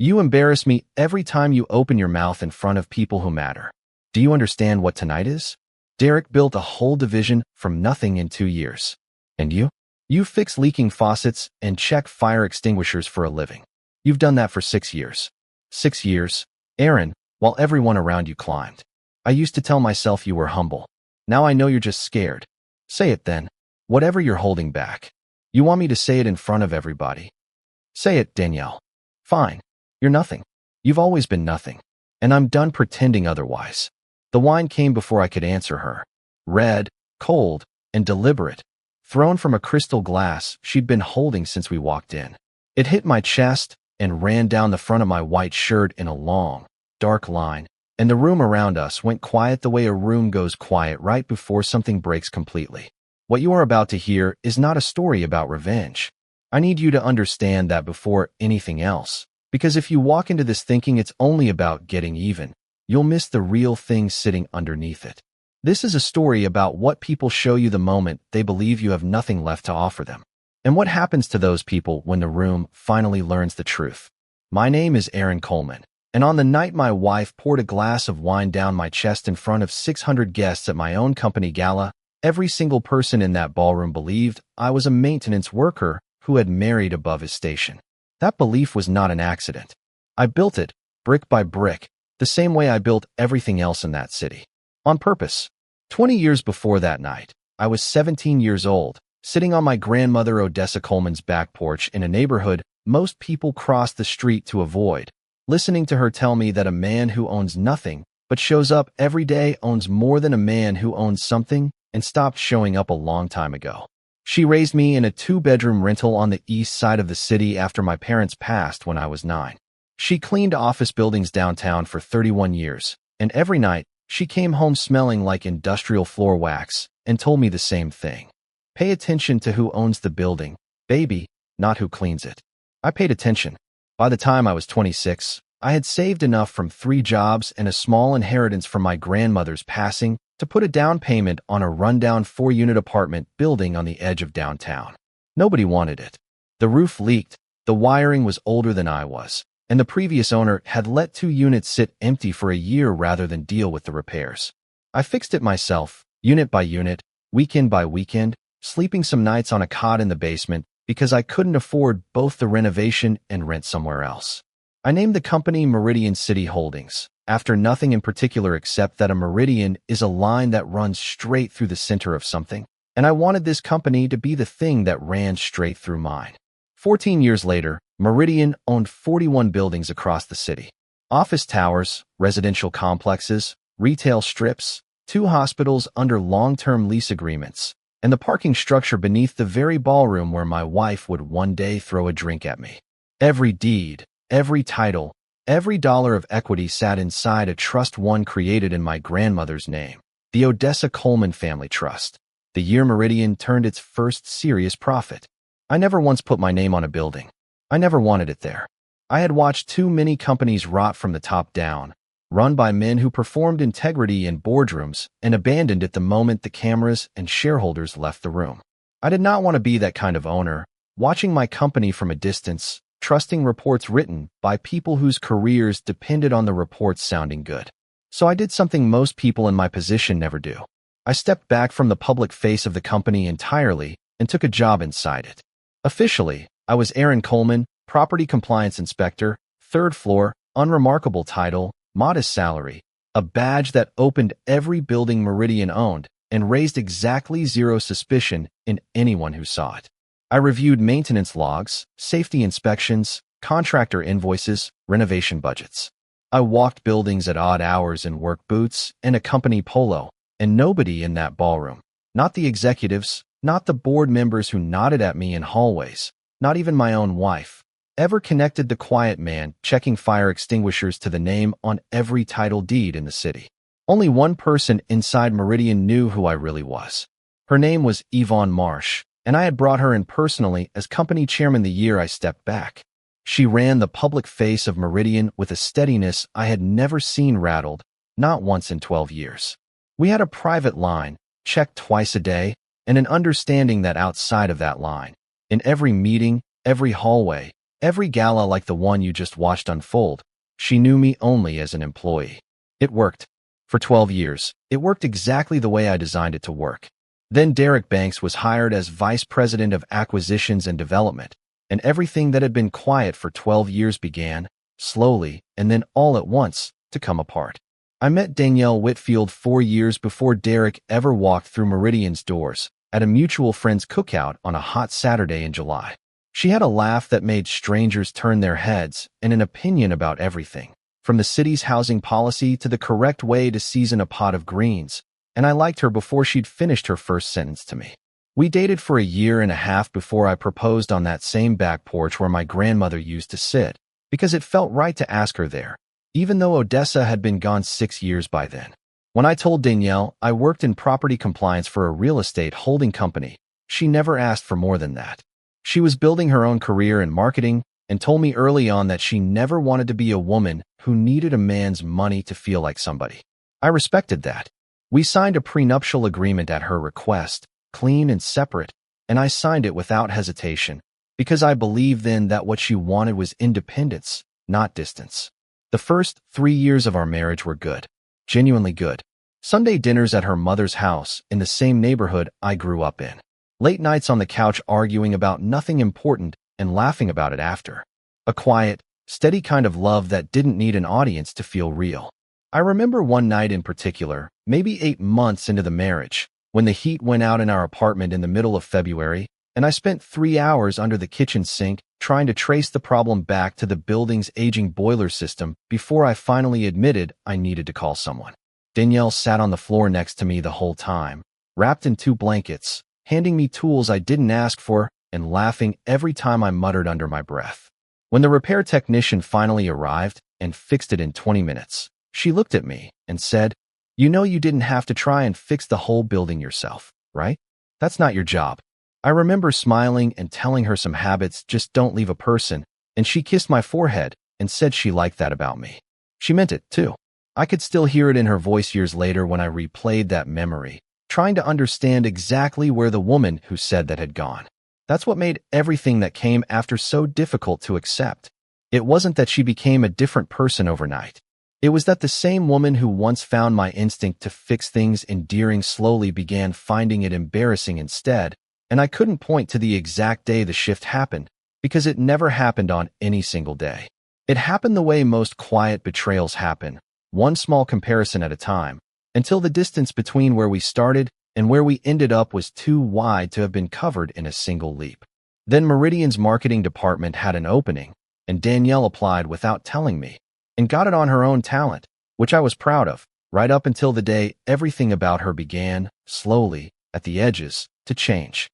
You embarrass me every time you open your mouth in front of people who matter. Do you understand what tonight is? Derek built a whole division from nothing in 2 years. And you? You fix leaking faucets and check fire extinguishers for a living. You've done that for 6 years. 6 years, Aaron, while everyone around you climbed. I used to tell myself you were humble. Now I know you're just scared. Say it then. Whatever you're holding back. You want me to say it in front of everybody. Say it, Danielle. Fine. You're nothing. You've always been nothing. And I'm done pretending otherwise. The wine came before I could answer her. Red, cold, and deliberate. Thrown from a crystal glass she'd been holding since we walked in. It hit my chest and ran down the front of my white shirt in a long, dark line, and the room around us went quiet the way a room goes quiet right before something breaks completely. What you are about to hear is not a story about revenge. I need you to understand that before anything else, because if you walk into this thinking it's only about getting even, you'll miss the real thing sitting underneath it. This is a story about what people show you the moment they believe you have nothing left to offer them, and what happens to those people when the room finally learns the truth. My name is Aaron Coleman, and on the night my wife poured a glass of wine down my chest in front of 600 guests at my own company Gala, every single person in that ballroom believed I was a maintenance worker who had married above his station. That belief was not an accident. I built it, brick by brick, the same way I built everything else in that city. On purpose. 20 years before that night, I was 17 years old, sitting on my grandmother Odessa Coleman's back porch in a neighborhood most people cross the street to avoid, listening to her tell me that a man who owns nothing but shows up every day owns more than a man who owns something and stopped showing up a long time ago. She raised me in a 2-bedroom rental on the east side of the city after my parents passed when I was 9. She cleaned office buildings downtown for 31 years, and every night, she came home smelling like industrial floor wax and told me the same thing. Pay attention to who owns the building, baby, not who cleans it. I paid attention. By the time I was 26, I had saved enough from 3 jobs and a small inheritance from my grandmother's passing to put a down payment on a rundown 4-unit apartment building on the edge of downtown. Nobody wanted it. The roof leaked, the wiring was older than I was, and the previous owner had let 2 units sit empty for a year rather than deal with the repairs. I fixed it myself, unit by unit, weekend by weekend, sleeping some nights on a cot in the basement because I couldn't afford both the renovation and rent somewhere else. I named the company Meridian City Holdings, after nothing in particular except that a meridian is a line that runs straight through the center of something, and I wanted this company to be the thing that ran straight through mine. 14 years later, Meridian owned 41 buildings across the city. Office towers, residential complexes, retail strips, 2 hospitals under long-term lease agreements, and the parking structure beneath the very ballroom where my wife would one day throw a drink at me. Every deed, every title, every dollar of equity sat inside a trust one created in my grandmother's name, the Odessa Coleman Family Trust. The year Meridian turned its first serious profit. I never once put my name on a building. I never wanted it there. I had watched too many companies rot from the top down, run by men who performed integrity in boardrooms and abandoned it the moment the cameras and shareholders left the room. I did not want to be that kind of owner, watching my company from a distance, trusting reports written by people whose careers depended on the reports sounding good. So I did something most people in my position never do. I stepped back from the public face of the company entirely and took a job inside it. Officially, I was Aaron Coleman, Property Compliance Inspector, 3rd floor, unremarkable title, modest salary, a badge that opened every building Meridian owned and raised exactly 0 suspicion in anyone who saw it. I reviewed maintenance logs, safety inspections, contractor invoices, renovation budgets. I walked buildings at odd hours in work boots and a company polo, and nobody in that ballroom, not the executives, not the board members who nodded at me in hallways, not even my own wife, ever connected the quiet man checking fire extinguishers to the name on every title deed in the city. Only one person inside Meridian knew who I really was. Her name was Yvonne Marsh, and I had brought her in personally as company chairman the year I stepped back. She ran the public face of Meridian with a steadiness I had never seen rattled, not once in 12 years. We had a private line, checked twice a day, and an understanding that outside of that line, in every meeting, every hallway, Every gala like the one you just watched unfold, she knew me only as an employee. It worked. For 12 years, it worked exactly the way I designed it to work. Then Derek Banks was hired as Vice President of Acquisitions and Development, and everything that had been quiet for 12 years began, slowly, and then all at once, to come apart. I met Danielle Whitfield 4 years before Derek ever walked through Meridian's doors, at a mutual friend's cookout on a hot Saturday in July. She had a laugh that made strangers turn their heads and an opinion about everything, from the city's housing policy to the correct way to season a pot of greens, and I liked her before she'd finished her first sentence to me. We dated for a year and a half before I proposed on that same back porch where my grandmother used to sit, because it felt right to ask her there, even though Odessa had been gone 6 years by then. When I told Danielle I worked in property compliance for a real estate holding company, she never asked for more than that. She was building her own career in marketing and told me early on that she never wanted to be a woman who needed a man's money to feel like somebody. I respected that. We signed a prenuptial agreement at her request, clean and separate, and I signed it without hesitation, because I believed then that what she wanted was independence, not distance. The first 3 years of our marriage were good, genuinely good. Sunday dinners at her mother's house in the same neighborhood I grew up in. Late nights on the couch arguing about nothing important and laughing about it after. A quiet, steady kind of love that didn't need an audience to feel real. I remember one night in particular, maybe 8 months into the marriage, when the heat went out in our apartment in the middle of February, and I spent 3 hours under the kitchen sink trying to trace the problem back to the building's aging boiler system before I finally admitted I needed to call someone. Danielle sat on the floor next to me the whole time, wrapped in 2 blankets, handing me tools I didn't ask for and laughing every time I muttered under my breath. When the repair technician finally arrived and fixed it in 20 minutes, she looked at me and said, "You know you didn't have to try and fix the whole building yourself, right? That's not your job." I remember smiling and telling her some habits just don't leave a person, and she kissed my forehead and said she liked that about me. She meant it, too. I could still hear it in her voice years later when I replayed that memory, trying to understand exactly where the woman who said that had gone. That's what made everything that came after so difficult to accept. It wasn't that she became a different person overnight. It was that the same woman who once found my instinct to fix things endearing slowly began finding it embarrassing instead, and I couldn't point to the exact day the shift happened, because it never happened on any single day. It happened the way most quiet betrayals happen, one small comparison at a time, until the distance between where we started and where we ended up was too wide to have been covered in a single leap. Then Meridian's marketing department had an opening, and Danielle applied without telling me, and got it on her own talent, which I was proud of, right up until the day everything about her began, slowly, at the edges, to change.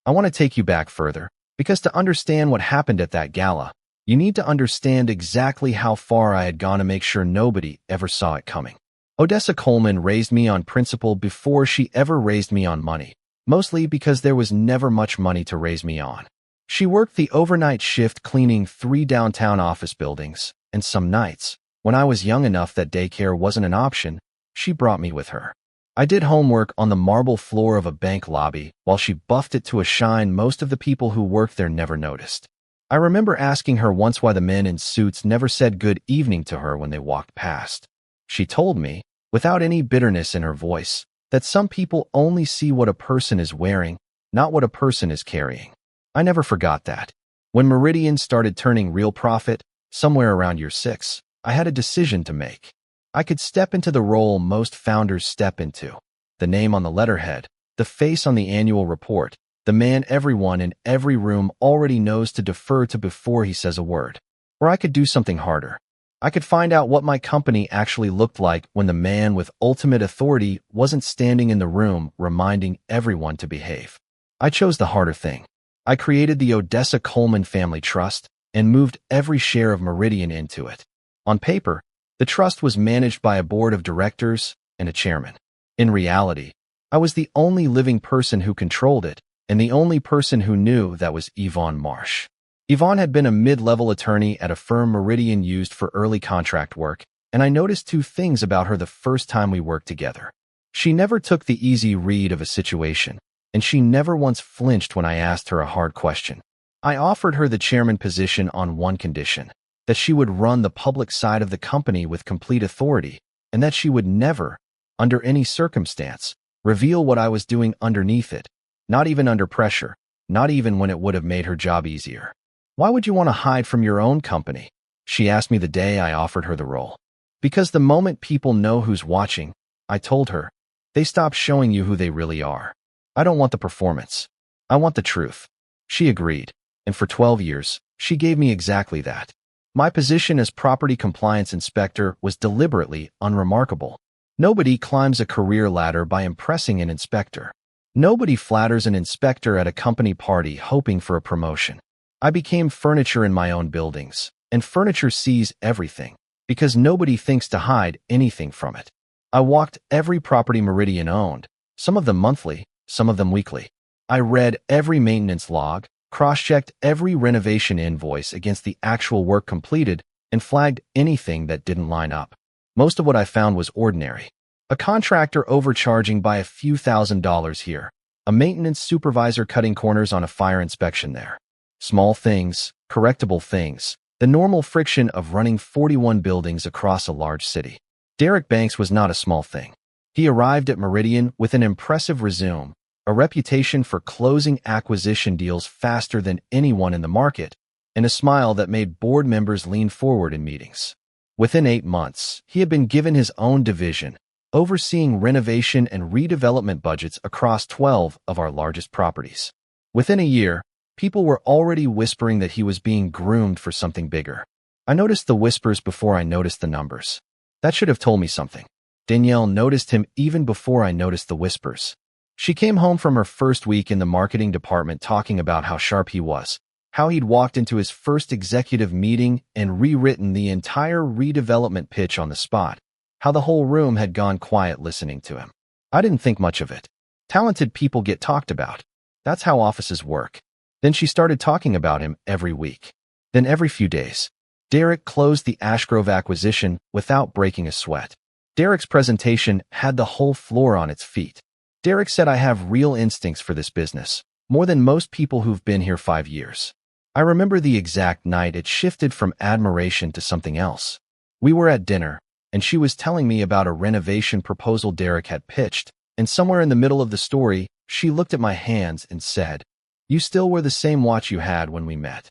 I want to take you back further, because to understand what happened at that gala, you need to understand exactly how far I had gone to make sure nobody ever saw it coming. Odessa Coleman raised me on principle before she ever raised me on money, mostly because there was never much money to raise me on. She worked the overnight shift cleaning 3 downtown office buildings, and some nights, when I was young enough that daycare wasn't an option, she brought me with her. I did homework on the marble floor of a bank lobby while she buffed it to a shine most of the people who worked there never noticed. I remember asking her once why the men in suits never said good evening to her when they walked past. She told me, without any bitterness in her voice, that some people only see what a person is wearing, not what a person is carrying. I never forgot that. When Meridian started turning real profit, somewhere around year 6, I had a decision to make. I could step into the role most founders step into, the name on the letterhead, the face on the annual report, the man everyone in every room already knows to defer to before he says a word. Or I could do something harder. I could find out what my company actually looked like when the man with ultimate authority wasn't standing in the room reminding everyone to behave. I chose the harder thing. I created the Odessa Coleman Family Trust and moved every share of Meridian into it. On paper, the trust was managed by a board of directors and a chairman. In reality, I was the only living person who controlled it, and the only person who knew that was Yvonne Marsh. Yvonne had been a mid-level attorney at a firm Meridian used for early contract work, and I noticed 2 things about her the first time we worked together. She never took the easy read of a situation, and she never once flinched when I asked her a hard question. I offered her the chairman position on one condition, that she would run the public side of the company with complete authority, and that she would never, under any circumstance, reveal what I was doing underneath it, not even under pressure, not even when it would have made her job easier. Why would you want to hide from your own company? She asked me the day I offered her the role. Because the moment people know who's watching, I told her, they stop showing you who they really are. I don't want the performance. I want the truth. She agreed, and for 12 years, she gave me exactly that. My position as property compliance inspector was deliberately unremarkable. Nobody climbs a career ladder by impressing an inspector. Nobody flatters an inspector at a company party hoping for a promotion. I became furniture in my own buildings, and furniture sees everything, because nobody thinks to hide anything from it. I walked every property Meridian owned, some of them monthly, some of them weekly. I read every maintenance log, cross-checked every renovation invoice against the actual work completed, and flagged anything that didn't line up. Most of what I found was ordinary. A contractor overcharging by a few $1,000s here. A maintenance supervisor cutting corners on a fire inspection there. Small things, correctable things. The normal friction of running 41 buildings across a large city. Derek Banks was not a small thing. He arrived at Meridian with an impressive resume, a reputation for closing acquisition deals faster than anyone in the market, and a smile that made board members lean forward in meetings. Within 8 months, he had been given his own division, overseeing renovation and redevelopment budgets across 12 of our largest properties. Within a year, people were already whispering that he was being groomed for something bigger. I noticed the whispers before I noticed the numbers. That should have told me something. Danielle noticed him even before I noticed the whispers. She came home from her first week in the marketing department talking about how sharp he was, how he'd walked into his first executive meeting and rewritten the entire redevelopment pitch on the spot, how the whole room had gone quiet listening to him. I didn't think much of it. Talented people get talked about. That's how offices work. Then she started talking about him every week. Then every few days. Derek closed the Ashgrove acquisition without breaking a sweat. Derek's presentation had the whole floor on its feet. Derek said, I have real instincts for this business, more than most people who've been here 5 years. I remember the exact night it shifted from admiration to something else. We were at dinner, and she was telling me about a renovation proposal Derek had pitched, and somewhere in the middle of the story, she looked at my hands and said, You still wear the same watch you had when we met.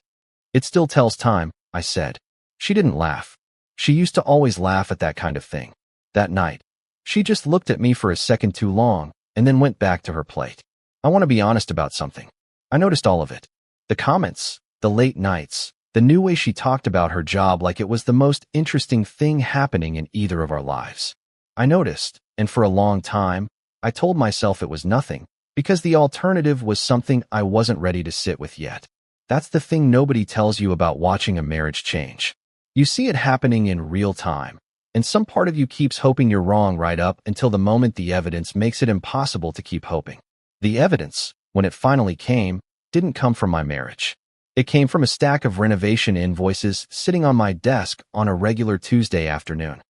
It still tells time, I said. She didn't laugh. She used to always laugh at that kind of thing. That night, she just looked at me for a second too long and then went back to her plate. I want to be honest about something. I noticed all of it. The comments, the late nights, the new way she talked about her job like it was the most interesting thing happening in either of our lives. I noticed, and for a long time, I told myself it was nothing, because the alternative was something I wasn't ready to sit with yet. That's the thing nobody tells you about watching a marriage change. You see it happening in real time, and some part of you keeps hoping you're wrong right up until the moment the evidence makes it impossible to keep hoping. The evidence, when it finally came, didn't come from my marriage. It came from a stack of renovation invoices sitting on my desk on a regular Tuesday afternoon.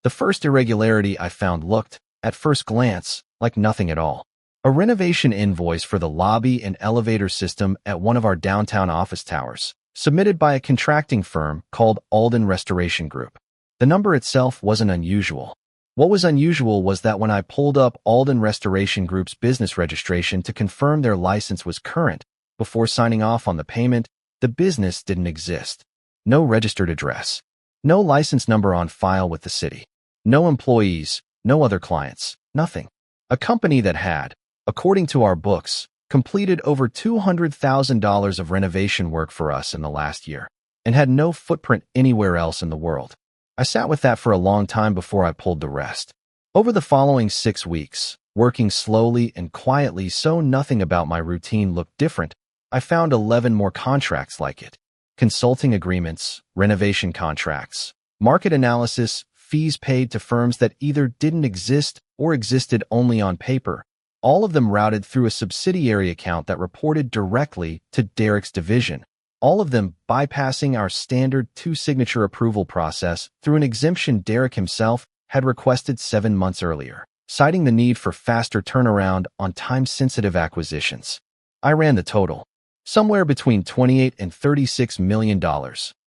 The first irregularity I found looked, at first glance, like nothing at all. A renovation invoice for the lobby and elevator system at one of our downtown office towers, submitted by a contracting firm called Alden Restoration Group. The number itself wasn't unusual. What was unusual was that when I pulled up Alden Restoration Group's business registration to confirm their license was current, before signing off on the payment, the business didn't exist. No registered address. No license number on file with the city. No employees, no other clients, nothing. A company that had, according to our books, completed over $200,000 of renovation work for us in the last year, and had no footprint anywhere else in the world. I sat with that for a long time before I pulled the rest. Over the following 6 weeks, working slowly and quietly so nothing about my routine looked different, I found 11 more contracts like it. Consulting agreements, renovation contracts, market analysis, fees paid to firms that either didn't exist or existed only on paper, all of them routed through a subsidiary account that reported directly to Derek's division, all of them bypassing our standard 2-signature approval process through an exemption Derek himself had requested 7 months earlier, citing the need for faster turnaround on time-sensitive acquisitions. I ran the total. somewhere between $28 and $36 million,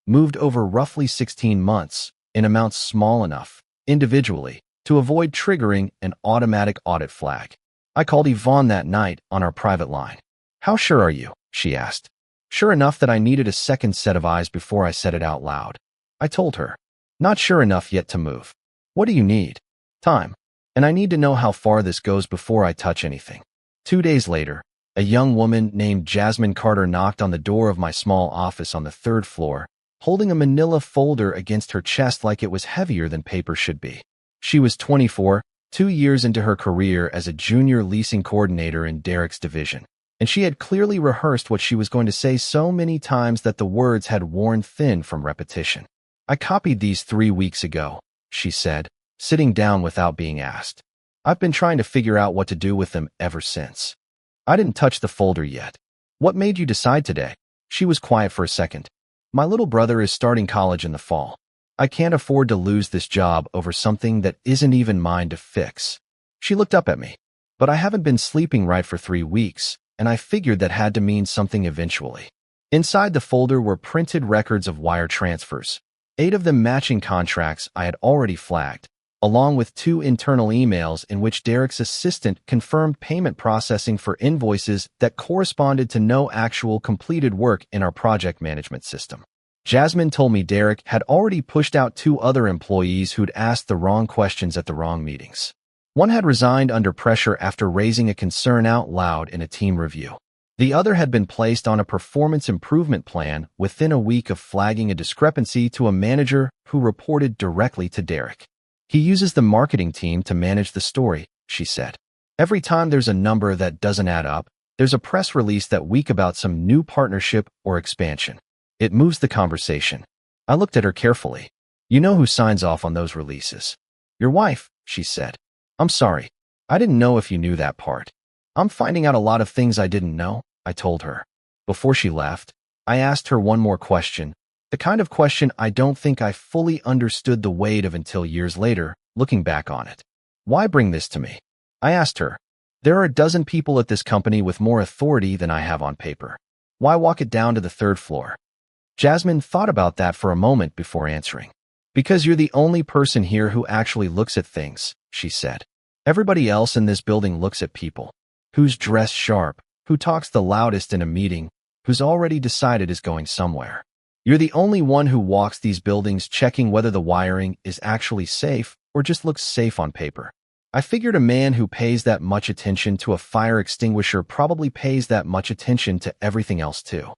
moved over roughly 16 months, in amounts small enough, individually, to avoid triggering an automatic audit flag. I called Yvonne that night on our private line. "How sure are you?" she asked. Sure enough that I needed a second set of eyes before I said it out loud. I told her. Not sure enough yet to move. What do you need? Time. And I need to know how far this goes before I touch anything. 2 days later, a young woman named Jasmine Carter knocked on the door of my small office on the 3rd floor, holding a manila folder against her chest like it was heavier than paper should be. She was 24, 2 years into her career as a junior leasing coordinator in Derek's division, and she had clearly rehearsed what she was going to say so many times that the words had worn thin from repetition. "I copied these 3 weeks ago," she said, sitting down without being asked. "I've been trying to figure out what to do with them ever since." I didn't touch the folder yet. "What made you decide today?" She was quiet for a second. "My little brother is starting college in the fall. I can't afford to lose this job over something that isn't even mine to fix." She looked up at me. "But I haven't been sleeping right for 3 weeks, and I figured that had to mean something eventually." Inside the folder were printed records of wire transfers, 8 of them matching contracts I had already flagged, along with 2 internal emails in which Derek's assistant confirmed payment processing for invoices that corresponded to no actual completed work in our project management system. Jasmine told me Derek had already pushed out 2 other employees who'd asked the wrong questions at the wrong meetings. One had resigned under pressure after raising a concern out loud in a team review. The other had been placed on a performance improvement plan within a week of flagging a discrepancy to a manager who reported directly to Derek. "He uses the marketing team to manage the story," she said. "Every time there's a number that doesn't add up, there's a press release that week about some new partnership or expansion. It moves the conversation." I looked at her carefully. "You know who signs off on those releases?" "Your wife," she said. "I'm sorry. I didn't know if you knew that part." "I'm finding out a lot of things I didn't know," I told her. Before she left, I asked her one more question, the kind of question I don't think I fully understood the weight of until years later, looking back on it. "Why bring this to me?" I asked her. "There are a dozen people at this company with more authority than I have on paper. Why walk it down to the 3rd floor?" Jasmine thought about that for a moment before answering. "Because you're the only person here who actually looks at things," she said. "Everybody else in this building looks at people. Who's dressed sharp, who talks the loudest in a meeting, who's already decided is going somewhere. You're the only one who walks these buildings checking whether the wiring is actually safe or just looks safe on paper." I figured a man who pays that much attention to a fire extinguisher probably pays that much attention to everything else too.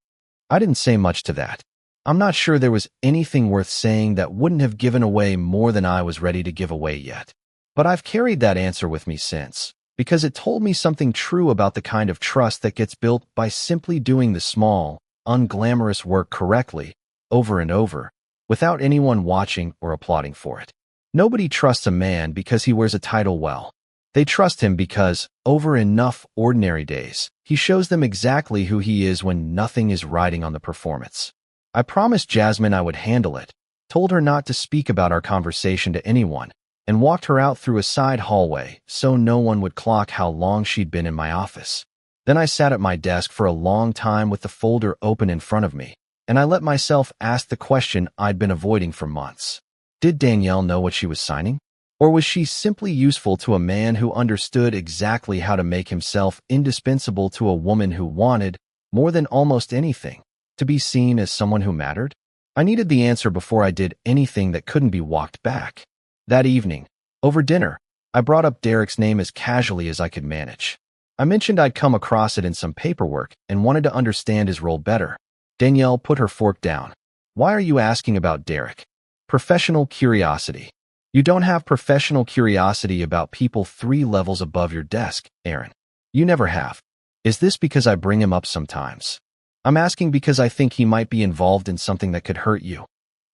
I didn't say much to that. I'm not sure there was anything worth saying that wouldn't have given away more than I was ready to give away yet. But I've carried that answer with me since, because it told me something true about the kind of trust that gets built by simply doing the small, unglamorous work correctly, over and over, without anyone watching or applauding for it. Nobody trusts a man because he wears a title well. They trust him because, over enough ordinary days, he shows them exactly who he is when nothing is riding on the performance. I promised Jasmine I would handle it, told her not to speak about our conversation to anyone, and walked her out through a side hallway so no one would clock how long she'd been in my office. Then I sat at my desk for a long time with the folder open in front of me, and I let myself ask the question I'd been avoiding for months. Did Danielle know what she was signing? Or was she simply useful to a man who understood exactly how to make himself indispensable to a woman who wanted, more than almost anything, to be seen as someone who mattered? I needed the answer before I did anything that couldn't be walked back. That evening, over dinner, I brought up Derek's name as casually as I could manage. I mentioned I'd come across it in some paperwork and wanted to understand his role better. Danielle put her fork down. "Why are you asking about Derek?" "Professional curiosity." "You don't have professional curiosity about people 3 levels above your desk, Aaron. You never have." "Is this because I bring him up sometimes?" "I'm asking because I think he might be involved in something that could hurt you,"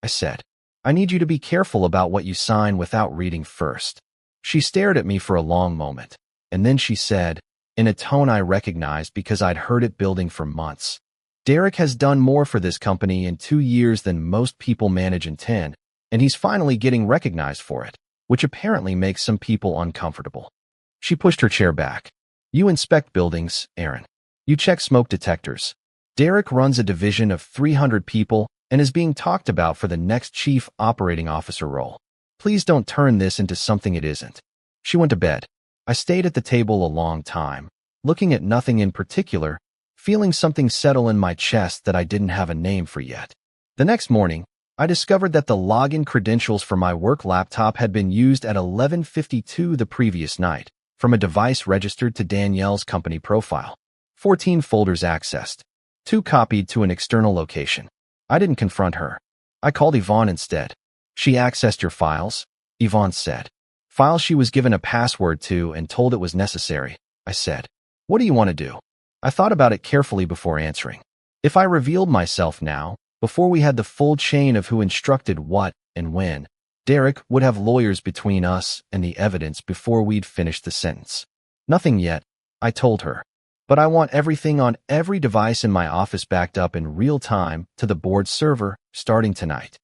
I said. "I need you to be careful about what you sign without reading first." She stared at me for a long moment, and then she said, in a tone I recognized because I'd heard it building for months, "Derek has done more for this company in 2 years than most people manage in 10, and he's finally getting recognized for it, which apparently makes some people uncomfortable." She pushed her chair back. "You inspect buildings, Aaron. You check smoke detectors. Derek runs a division of 300 people and is being talked about for the next chief operating officer role. Please don't turn this into something it isn't." She went to bed. I stayed at the table a long time, looking at nothing in particular, feeling something settle in my chest that I didn't have a name for yet. The next morning, I discovered that the login credentials for my work laptop had been used at 11:52 the previous night, from a device registered to Danielle's company profile. 14 folders accessed, 2 copied to an external location. I didn't confront her. I called Yvonne instead. "She accessed your files?" Yvonne said. "Files she was given a password to and told it was necessary," I said. "What do you want to do?" I thought about it carefully before answering. If I revealed myself now, before we had the full chain of who instructed what and when, Derek would have lawyers between us and the evidence before we'd finished the sentence. "Nothing yet," I told her. "But I want everything on every device in my office backed up in real time to the board server starting tonight."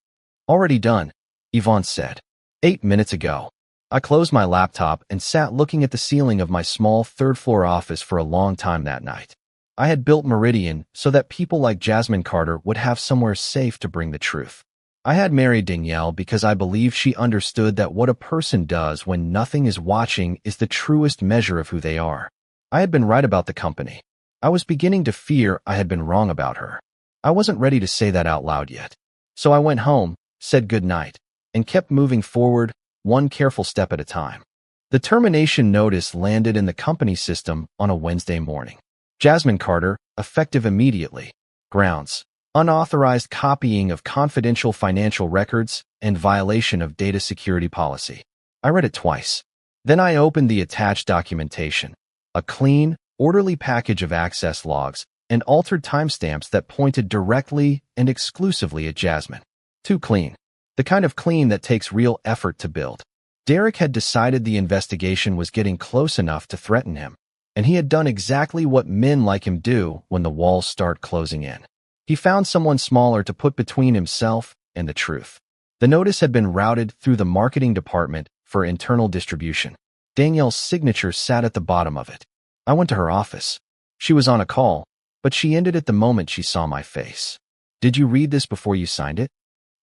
"Already done," Yvonne said. 8 minutes ago. I closed my laptop and sat looking at the ceiling of my small third-floor office for a long time that night. I had built Meridian so that people like Jasmine Carter would have somewhere safe to bring the truth. I had married Danielle because I believed she understood that what a person does when nothing is watching is the truest measure of who they are. I had been right about the company. I was beginning to fear I had been wrong about her. I wasn't ready to say that out loud yet. So I went home, said goodnight, and kept moving forward, one careful step at a time. The termination notice landed in the company system on a Wednesday morning. Jasmine Carter, effective immediately. Grounds: unauthorized copying of confidential financial records and violation of data security policy. I read it twice. Then I opened the attached documentation. A clean, orderly package of access logs and altered timestamps that pointed directly and exclusively at Jasmine. Too clean. The kind of clean that takes real effort to build. Derek had decided the investigation was getting close enough to threaten him, and he had done exactly what men like him do when the walls start closing in. He found someone smaller to put between himself and the truth. The notice had been routed through the marketing department for internal distribution. Danielle's signature sat at the bottom of it. I went to her office. She was on a call, but she ended it the moment she saw my face. "Did you read this before you signed it?"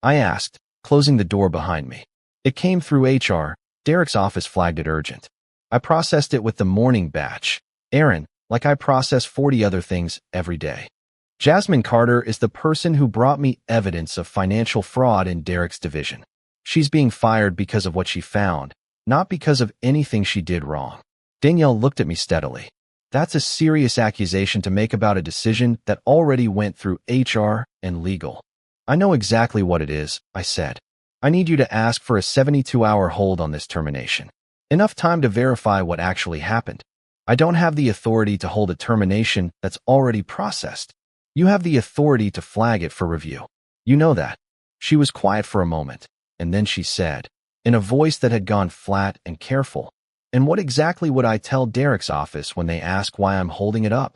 I asked, closing the door behind me. "It came through HR. Derek's office flagged it urgent. I processed it with the morning batch. Aaron, like I process 40 other things every day. Jasmine Carter is the person who brought me evidence of financial fraud in Derek's division. She's being fired because of what she found, not because of anything she did wrong." Danielle looked at me steadily. "That's a serious accusation to make about a decision that already went through HR and legal." "I know exactly what it is," I said. "I need you to ask for a 72-hour hold on this termination. Enough time to verify what actually happened. I don't have the authority to hold a termination that's already processed. You have the authority to flag it for review. You know that." She was quiet for a moment, and then she said, in a voice that had gone flat and careful, "And what exactly would I tell Derek's office when they ask why I'm holding it up?"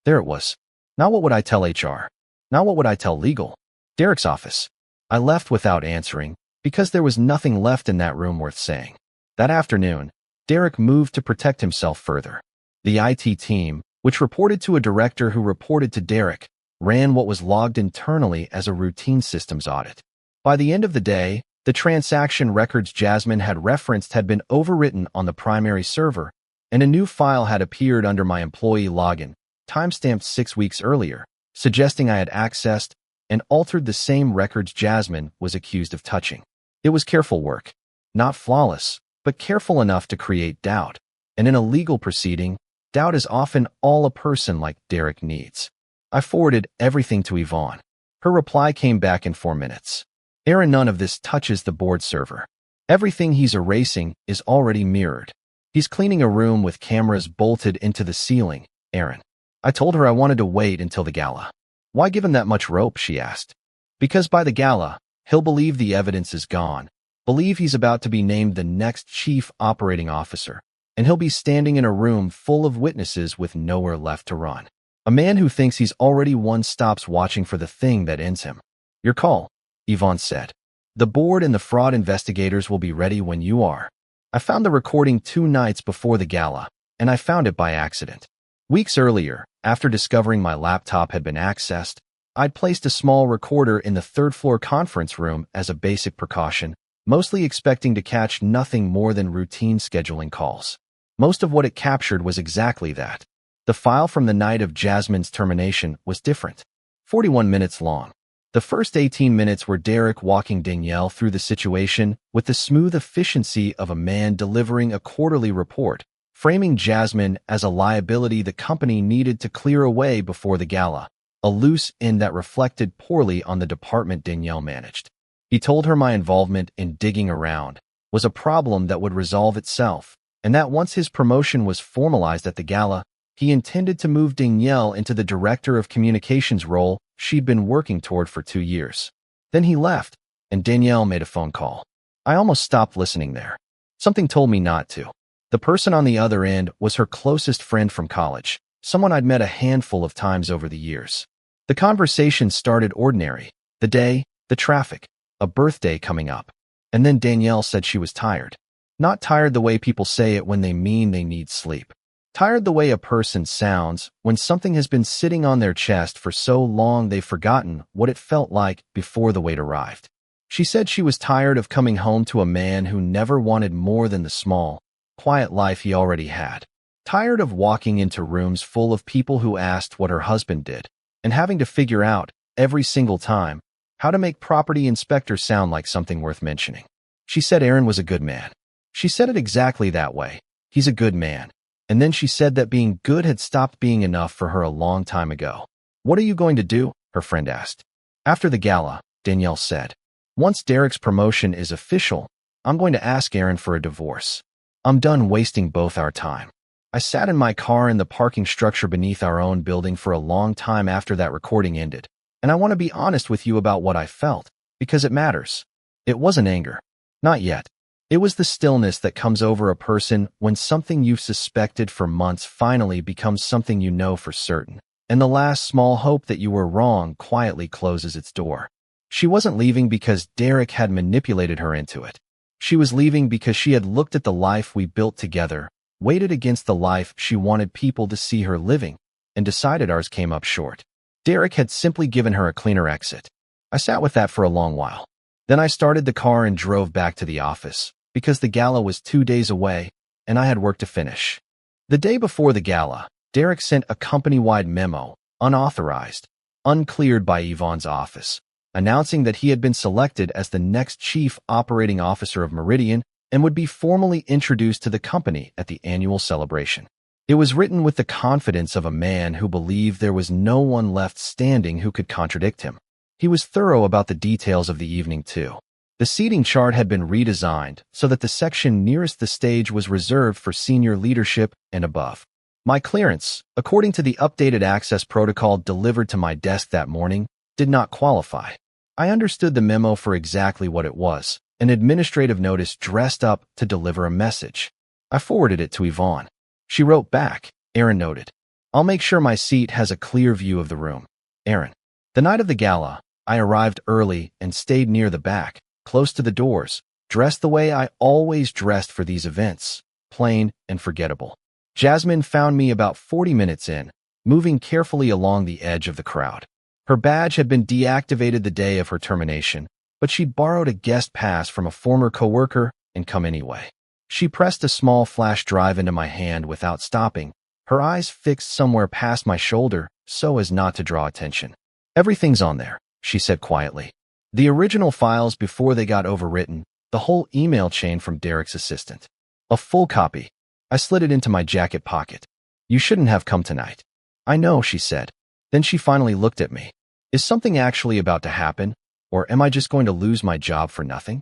There it was. Not what would I tell HR. Not what would I tell legal. Derek's office. I left without answering, because there was nothing left in that room worth saying. That afternoon, Derek moved to protect himself further. The IT team, which reported to a director who reported to Derek, ran what was logged internally as a routine systems audit. By the end of the day, the transaction records Jasmine had referenced had been overwritten on the primary server, and a new file had appeared under my employee login, timestamped 6 weeks earlier, suggesting I had accessed and altered the same records Jasmine was accused of touching. It was careful work. Not flawless, but careful enough to create doubt. And in a legal proceeding, doubt is often all a person like Derek needs. I forwarded everything to Yvonne. Her reply came back in 4 minutes. "Aaron, none of this touches the board server. Everything he's erasing is already mirrored. He's cleaning a room with cameras bolted into the ceiling, Aaron." I told her I wanted to wait until the gala. "Why give him that much rope?" she asked. "Because by the gala, he'll believe the evidence is gone, believe he's about to be named the next chief operating officer, and he'll be standing in a room full of witnesses with nowhere left to run. A man who thinks he's already won stops watching for the thing that ends him." "Your call," Yvonne said. "The board and the fraud investigators will be ready when you are." I found the recording 2 nights before the gala, and I found it by accident. Weeks earlier, after discovering my laptop had been accessed, I'd placed a small recorder in the third-floor conference room as a basic precaution, mostly expecting to catch nothing more than routine scheduling calls. Most of what it captured was exactly that. The file from the night of Jasmine's termination was different. 41 minutes long. The first 18 minutes were Derek walking Danielle through the situation with the smooth efficiency of a man delivering a quarterly report, framing Jasmine as a liability the company needed to clear away before the gala, a loose end that reflected poorly on the department Danielle managed. He told her my involvement in digging around was a problem that would resolve itself, and that once his promotion was formalized at the gala, he intended to move Danielle into the director of communications role she'd been working toward for 2 years. Then he left, and Danielle made a phone call. I almost stopped listening there. Something told me not to. The person on the other end was her closest friend from college, someone I'd met a handful of times over the years. The conversation started ordinary. The day, the traffic, a birthday coming up. And then Danielle said she was tired. Not tired the way people say it when they mean they need sleep. Tired the way a person sounds when something has been sitting on their chest for so long they've forgotten what it felt like before the weight arrived. She said she was tired of coming home to a man who never wanted more than the small, quiet life he already had. Tired of walking into rooms full of people who asked what her husband did, and having to figure out, every single time, how to make property inspectors sound like something worth mentioning. She said Aaron was a good man. She said it exactly that way. He's a good man. And then she said that being good had stopped being enough for her a long time ago. What are you going to do? Her friend asked. After the gala, Danielle said, once Derek's promotion is official, I'm going to ask Aaron for a divorce. I'm done wasting both our time. I sat in my car in the parking structure beneath our own building for a long time after that recording ended, and I want to be honest with you about what I felt, because it matters. It wasn't anger. Not yet. It was the stillness that comes over a person when something you've suspected for months finally becomes something you know for certain, and the last small hope that you were wrong quietly closes its door. She wasn't leaving because Derek had manipulated her into it. She was leaving because she had looked at the life we built together, weighed it against the life she wanted people to see her living, and decided ours came up short. Derek had simply given her a cleaner exit. I sat with that for a long while. Then I started the car and drove back to the office, because the gala was 2 days away, and I had work to finish. The day before the gala, Derek sent a company-wide memo, unauthorized, uncleared by Yvonne's office, announcing that he had been selected as the next chief operating officer of Meridian and would be formally introduced to the company at the annual celebration. It was written with the confidence of a man who believed there was no one left standing who could contradict him. He was thorough about the details of the evening, too. The seating chart had been redesigned so that the section nearest the stage was reserved for senior leadership and above. My clearance, according to the updated access protocol delivered to my desk that morning, did not qualify. I understood the memo for exactly what it was, an administrative notice dressed up to deliver a message. I forwarded it to Yvonne. She wrote back, Aaron noted, I'll make sure my seat has a clear view of the room. Aaron. The night of the gala, I arrived early and stayed near the back, close to the doors, dressed the way I always dressed for these events, plain and forgettable. Jasmine found me about 40 minutes in, moving carefully along the edge of the crowd. Her badge had been deactivated the day of her termination, but she'd borrowed a guest pass from a former coworker and come anyway. She pressed a small flash drive into my hand without stopping, her eyes fixed somewhere past my shoulder so as not to draw attention. Everything's on there, she said quietly. The original files before they got overwritten, the whole email chain from Derek's assistant. A full copy. I slid it into my jacket pocket. You shouldn't have come tonight. I know, she said. Then she finally looked at me. Is something actually about to happen, or am I just going to lose my job for nothing?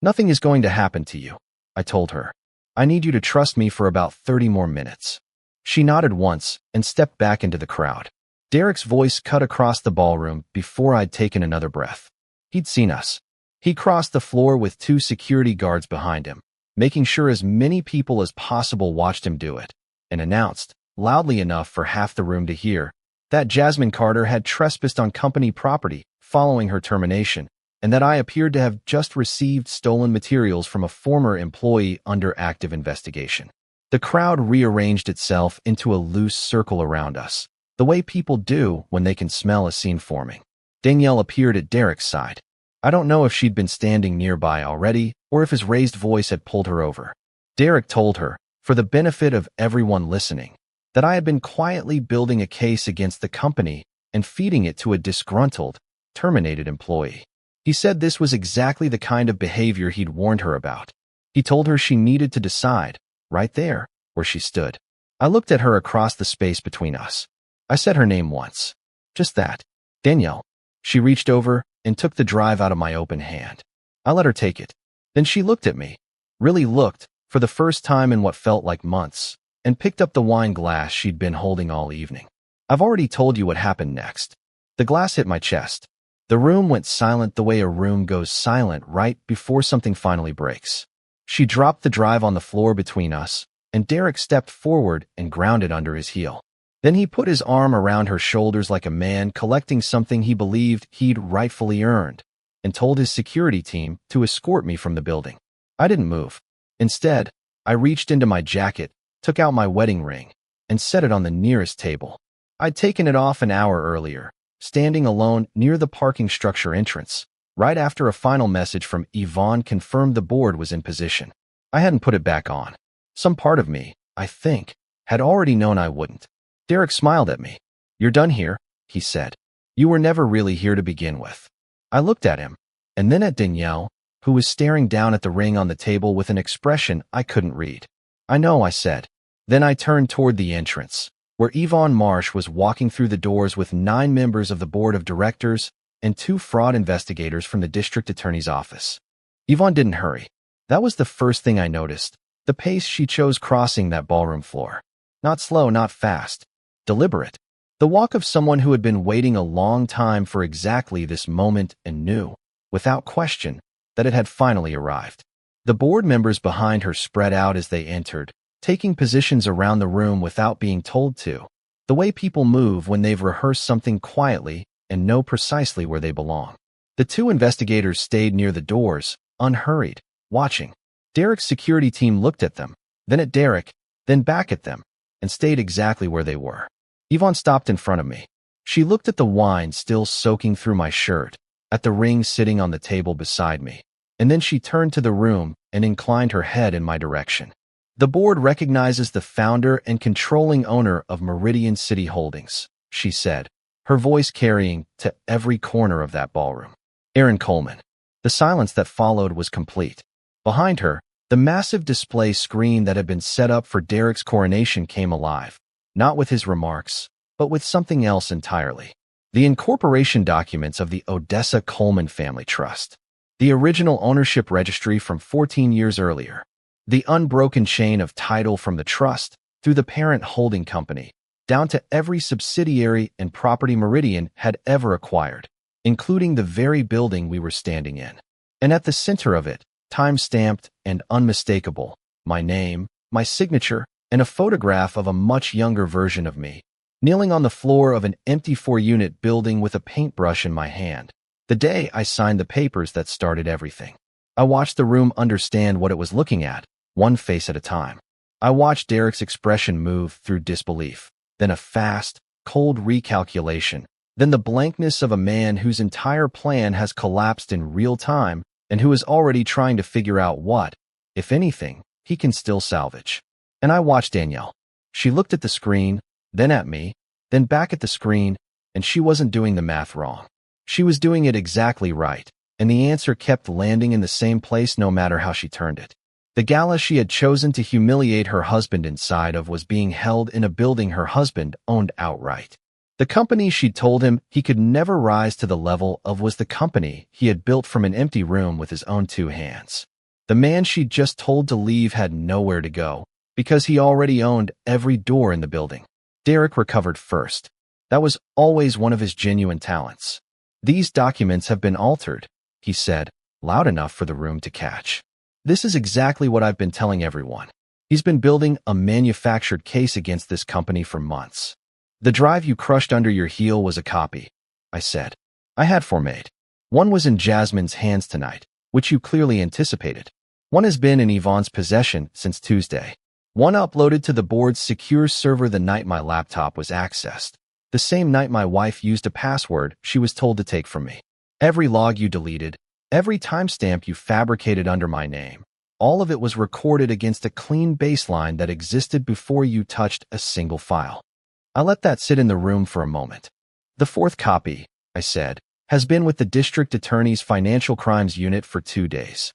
Nothing is going to happen to you, I told her. I need you to trust me for about 30 more minutes. She nodded once and stepped back into the crowd. Derek's voice cut across the ballroom before I'd taken another breath. He'd seen us. He crossed the floor with 2 security guards behind him, making sure as many people as possible watched him do it, and announced, loudly enough for half the room to hear, that Jasmine Carter had trespassed on company property following her termination, and that I appeared to have just received stolen materials from a former employee under active investigation. The crowd rearranged itself into a loose circle around us, the way people do when they can smell a scene forming. Danielle appeared at Derek's side. I don't know if she'd been standing nearby already or if his raised voice had pulled her over. Derek told her, for the benefit of everyone listening, that I had been quietly building a case against the company and feeding it to a disgruntled, terminated employee. He said this was exactly the kind of behavior he'd warned her about. He told her she needed to decide, right there, where she stood. I looked at her across the space between us. I said her name once. Just that. Danielle. She reached over and took the drive out of my open hand. I let her take it. Then she looked at me, really looked, for the first time in what felt like months, and picked up the wine glass she'd been holding all evening. I've already told you what happened next. The glass hit my chest. The room went silent the way a room goes silent right before something finally breaks. She dropped the drive on the floor between us, and Derek stepped forward and grounded under his heel. Then he put his arm around her shoulders like a man collecting something he believed he'd rightfully earned, and told his security team to escort me from the building. I didn't move. Instead, I reached into my jacket, took out my wedding ring, and set it on the nearest table. I'd taken it off an hour earlier, standing alone near the parking structure entrance, right after a final message from Yvonne confirmed the board was in position. I hadn't put it back on. Some part of me, I think, had already known I wouldn't. Derek smiled at me. "You're done here," he said. "You were never really here to begin with." I looked at him, and then at Danielle, who was staring down at the ring on the table with an expression I couldn't read. "I know," I said. Then I turned toward the entrance, where Yvonne Marsh was walking through the doors with 9 members of the board of directors and 2 fraud investigators from the district attorney's office. Yvonne didn't hurry. That was the first thing I noticed, the pace she chose crossing that ballroom floor. Not slow, not fast. Deliberate. The walk of someone who had been waiting a long time for exactly this moment and knew, without question, that it had finally arrived. The board members behind her spread out as they entered, taking positions around the room without being told to, the way people move when they've rehearsed something quietly and know precisely where they belong. The 2 investigators stayed near the doors, unhurried, watching. Derek's security team looked at them, then at Derek, then back at them, and stayed exactly where they were. Yvonne stopped in front of me. She looked at the wine still soaking through my shirt, at the ring sitting on the table beside me, and then she turned to the room and inclined her head in my direction. "The board recognizes the founder and controlling owner of Meridian City Holdings," she said, her voice carrying to every corner of that ballroom. "Aaron Coleman." The silence that followed was complete. Behind her, the massive display screen that had been set up for Derek's coronation came alive, not with his remarks, but with something else entirely. The incorporation documents of the Odessa Coleman Family Trust. The original ownership registry from 14 years earlier. The unbroken chain of title from the trust, through the parent holding company, down to every subsidiary and property Meridian had ever acquired, including the very building we were standing in. And at the center of it, time-stamped and unmistakable, my name, my signature, and a photograph of a much younger version of me, kneeling on the floor of an empty 4-unit building with a paintbrush in my hand, the day I signed the papers that started everything. I watched the room understand what it was looking at, one face at a time. I watched Derek's expression move through disbelief, then a fast, cold recalculation, then the blankness of a man whose entire plan has collapsed in real time and who is already trying to figure out what, if anything, he can still salvage. And I watched Danielle. She looked at the screen, then at me, then back at the screen, and she wasn't doing the math wrong. She was doing it exactly right, and the answer kept landing in the same place no matter how she turned it. The gala she had chosen to humiliate her husband inside of was being held in a building her husband owned outright. The company she'd told him he could never rise to the level of was the company he had built from an empty room with his own 2 hands. The man she'd just told to leave had nowhere to go, because he already owned every door in the building. Derek recovered first. That was always one of his genuine talents. "These documents have been altered," he said, loud enough for the room to catch. "This is exactly what I've been telling everyone. He's been building a manufactured case against this company for months." "The drive you crushed under your heel was a copy," I said. "I had 4 made. One was in Jasmine's hands tonight, which you clearly anticipated. One has been in Yvonne's possession since Tuesday. One uploaded to the board's secure server the night my laptop was accessed, the same night my wife used a password she was told to take from me. Every log you deleted, every timestamp you fabricated under my name, all of it was recorded against a clean baseline that existed before you touched a single file. I let that sit in the room for a moment. The fourth copy, I said, has been with the district attorney's financial crimes unit for 2 days.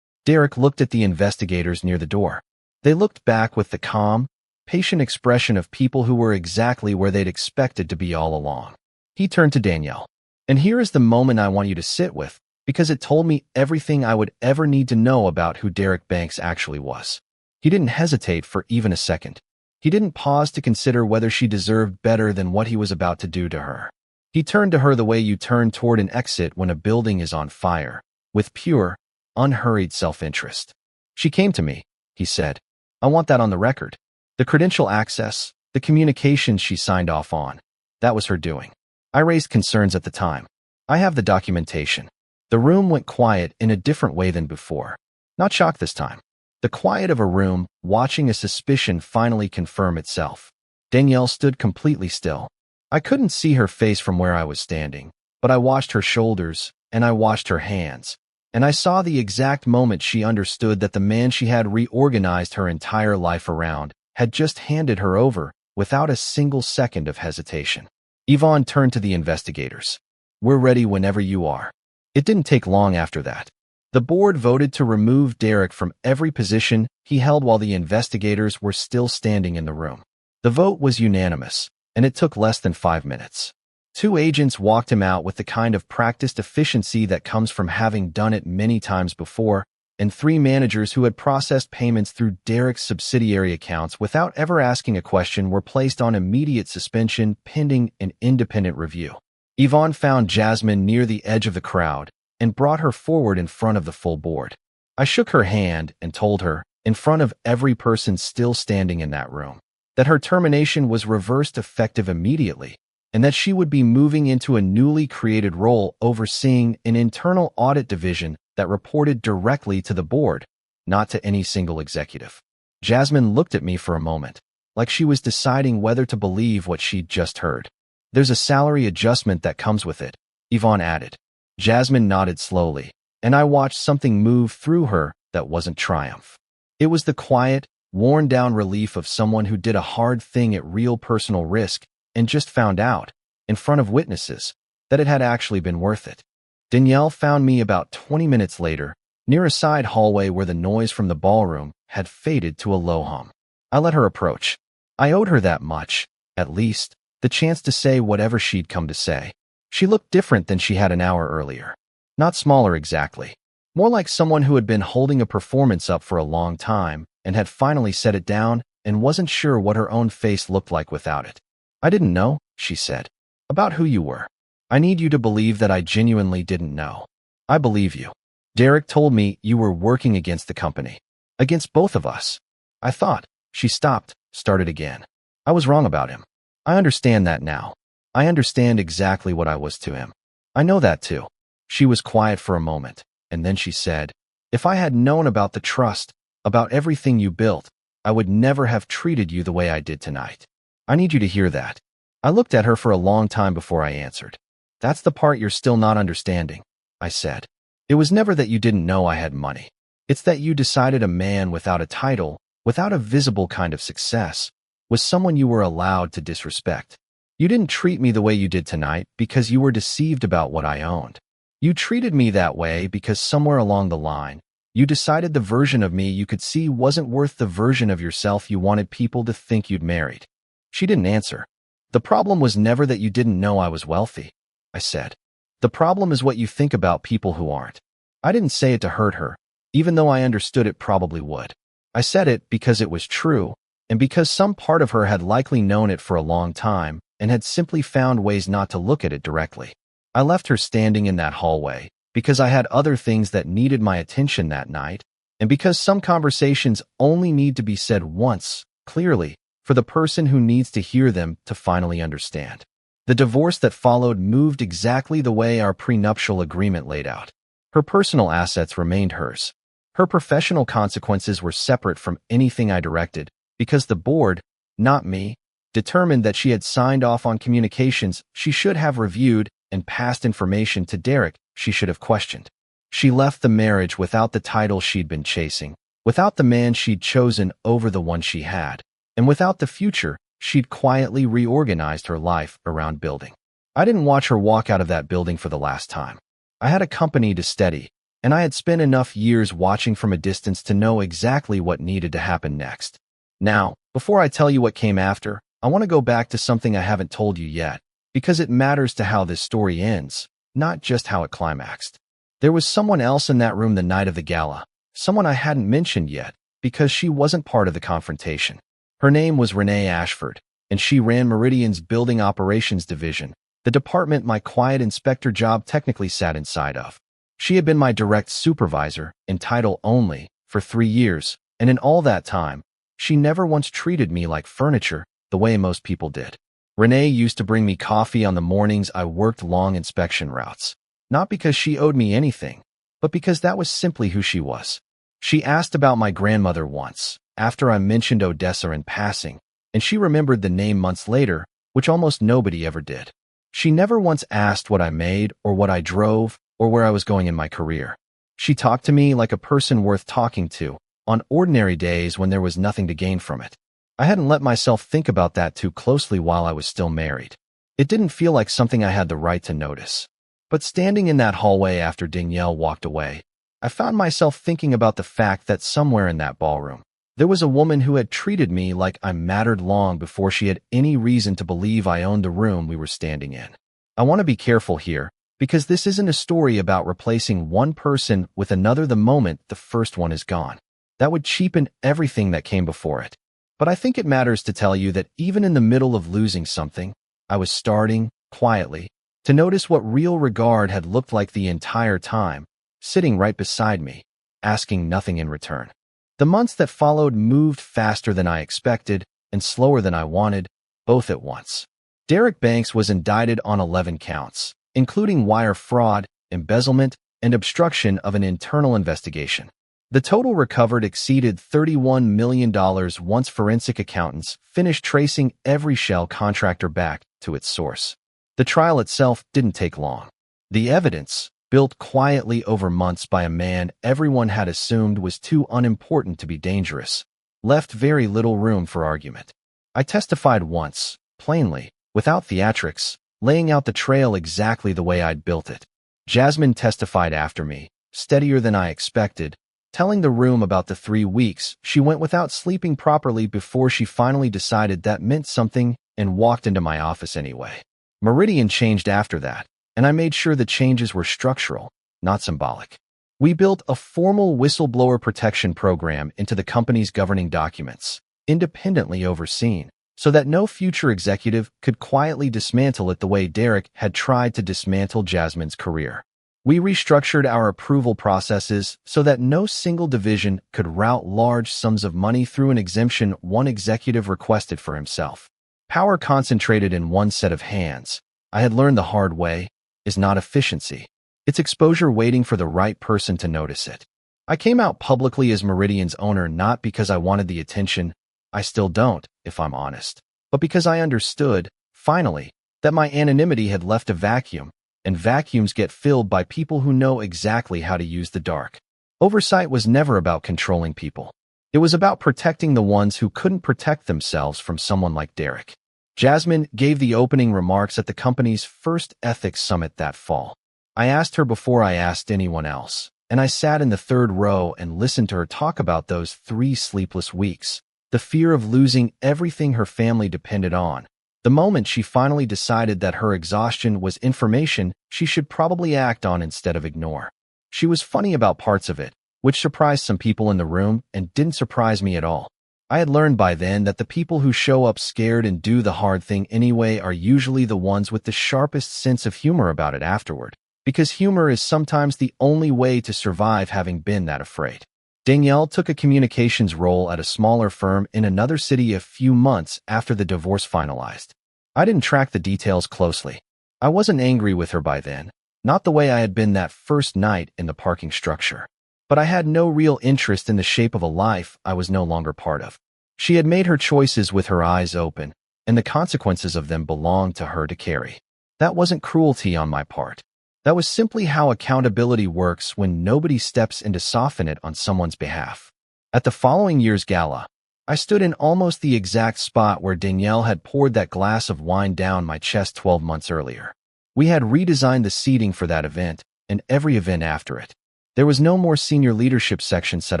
Derek looked at the investigators near the door. They looked back with the calm, patient expression of people who were exactly where they'd expected to be all along. He turned to Danielle. And here is the moment I want you to sit with, because it told me everything I would ever need to know about who Derek Banks actually was. He didn't hesitate for even a second. He didn't pause to consider whether she deserved better than what he was about to do to her. He turned to her the way you turn toward an exit when a building is on fire, with pure, unhurried self-interest. She came to me, he said. I want that on the record. The credential access, the communications she signed off on, that was her doing. I raised concerns at the time. I have the documentation. The room went quiet in a different way than before. Not shocked this time. The quiet of a room, watching a suspicion finally confirm itself. Danielle stood completely still. I couldn't see her face from where I was standing, but I watched her shoulders, and I watched her hands, and I saw the exact moment she understood that the man she had reorganized her entire life around had just handed her over without a single second of hesitation. Yvonne turned to the investigators. We're ready whenever you are. It didn't take long after that. The board voted to remove Derek from every position he held while the investigators were still standing in the room. The vote was unanimous, and it took less than 5 minutes. 2 agents walked him out with the kind of practiced efficiency that comes from having done it many times before, and 3 managers who had processed payments through Derek's subsidiary accounts without ever asking a question were placed on immediate suspension pending an independent review. Yvonne found Jasmine near the edge of the crowd and brought her forward in front of the full board. I shook her hand and told her, in front of every person still standing in that room, that her termination was reversed effective immediately, and that she would be moving into a newly created role overseeing an internal audit division that reported directly to the board, not to any single executive. Jasmine looked at me for a moment, like she was deciding whether to believe what she'd just heard. There's a salary adjustment that comes with it, Yvonne added. Jasmine nodded slowly, and I watched something move through her that wasn't triumph. It was the quiet, worn-down relief of someone who did a hard thing at real personal risk and just found out, in front of witnesses, that it had actually been worth it. Danielle found me about 20 minutes later, near a side hallway where the noise from the ballroom had faded to a low hum. I let her approach. I owed her that much, at least, the chance to say whatever she'd come to say. She looked different than she had an hour earlier. Not smaller exactly. More like someone who had been holding a performance up for a long time and had finally set it down and wasn't sure what her own face looked like without it. I didn't know, she said, about who you were. I need you to believe that I genuinely didn't know. I believe you. Derek told me you were working against the company. Against both of us. I thought. She stopped, started again. I was wrong about him. I understand that now. I understand exactly what I was to him. I know that too. She was quiet for a moment, and then she said, if I had known about the trust, about everything you built, I would never have treated you the way I did tonight. I need you to hear that. I looked at her for a long time before I answered. That's the part you're still not understanding, I said. It was never that you didn't know I had money. It's that you decided a man without a title, without a visible kind of success, was someone you were allowed to disrespect. You didn't treat me the way you did tonight because you were deceived about what I owned. You treated me that way because somewhere along the line, you decided the version of me you could see wasn't worth the version of yourself you wanted people to think you'd married. She didn't answer. The problem was never that you didn't know I was wealthy, I said. The problem is what you think about people who aren't. I didn't say it to hurt her, even though I understood it probably would. I said it because it was true, and because some part of her had likely known it for a long time and had simply found ways not to look at it directly. I left her standing in that hallway because I had other things that needed my attention that night, and because some conversations only need to be said once, clearly, for the person who needs to hear them to finally understand. The divorce that followed moved exactly the way our prenuptial agreement laid out. Her personal assets remained hers. Her professional consequences were separate from anything I directed, because the board, not me, determined that she had signed off on communications she should have reviewed and passed information to Derek she should have questioned. She left the marriage without the title she'd been chasing, without the man she'd chosen over the one she had, and without the future she'd quietly reorganized her life around building. I didn't watch her walk out of that building for the last time. I had a company to steady, and I had spent enough years watching from a distance to know exactly what needed to happen next. Now, before I tell you what came after, I want to go back to something I haven't told you yet, because it matters to how this story ends, not just how it climaxed. There was someone else in that room the night of the gala, someone I hadn't mentioned yet, because she wasn't part of the confrontation. Her name was Renee Ashford, and she ran Meridian's Building Operations Division, the department my quiet inspector job technically sat inside of. She had been my direct supervisor, in title only, for 3 years, and in all that time, she never once treated me like furniture the way most people did. Renee used to bring me coffee on the mornings I worked long inspection routes, not because she owed me anything, but because that was simply who she was. She asked about my grandmother once, after I mentioned Odessa in passing, and she remembered the name months later, which almost nobody ever did. She never once asked what I made or what I drove or where I was going in my career. She talked to me like a person worth talking to, on ordinary days when there was nothing to gain from it. I hadn't let myself think about that too closely while I was still married. It didn't feel like something I had the right to notice. But standing in that hallway after Danielle walked away, I found myself thinking about the fact that somewhere in that ballroom, there was a woman who had treated me like I mattered long before she had any reason to believe I owned the room we were standing in. I want to be careful here, because this isn't a story about replacing one person with another the moment the first one is gone. That would cheapen everything that came before it. But I think it matters to tell you that even in the middle of losing something, I was starting, quietly, to notice what real regard had looked like the entire time, sitting right beside me, asking nothing in return. The months that followed moved faster than I expected and slower than I wanted, both at once. Derek Banks was indicted on 11 counts, including wire fraud, embezzlement, and obstruction of an internal investigation. The total recovered exceeded $31 million once forensic accountants finished tracing every shell contractor back to its source. The trial itself didn't take long. The evidence, built quietly over months by a man everyone had assumed was too unimportant to be dangerous, left very little room for argument. I testified once, plainly, without theatrics, laying out the trail exactly the way I'd built it. Jasmine testified after me, steadier than I expected, telling the room about the 3 weeks she went without sleeping properly before she finally decided that meant something and walked into my office anyway. Meridian changed after that, and I made sure the changes were structural, not symbolic. We built a formal whistleblower protection program into the company's governing documents, independently overseen, so that no future executive could quietly dismantle it the way Derek had tried to dismantle Jasmine's career. We restructured our approval processes so that no single division could route large sums of money through an exemption one executive requested for himself. Power concentrated in one set of hands, I had learned the hard way, is not efficiency. It's exposure waiting for the right person to notice it. I came out publicly as Meridian's owner not because I wanted the attention, I still don't, if I'm honest, but because I understood, finally, that my anonymity had left a vacuum, and vacuums get filled by people who know exactly how to use the dark. Oversight was never about controlling people. It was about protecting the ones who couldn't protect themselves from someone like Derek. Jasmine gave the opening remarks at the company's first ethics summit that fall. I asked her before I asked anyone else, and I sat in the third row and listened to her talk about those 3 sleepless weeks, the fear of losing everything her family depended on, the moment she finally decided that her exhaustion was information she should probably act on instead of ignore. She was funny about parts of it, which surprised some people in the room and didn't surprise me at all. I had learned by then that the people who show up scared and do the hard thing anyway are usually the ones with the sharpest sense of humor about it afterward, because humor is sometimes the only way to survive having been that afraid. Danielle took a communications role at a smaller firm in another city a few months after the divorce finalized. I didn't track the details closely. I wasn't angry with her by then, not the way I had been that first night in the parking structure. But I had no real interest in the shape of a life I was no longer part of. She had made her choices with her eyes open, and the consequences of them belonged to her to carry. That wasn't cruelty on my part. That was simply how accountability works when nobody steps in to soften it on someone's behalf. At the following year's gala, I stood in almost the exact spot where Danielle had poured that glass of wine down my chest 12 months earlier. We had redesigned the seating for that event and every event after it. There was no more senior leadership section set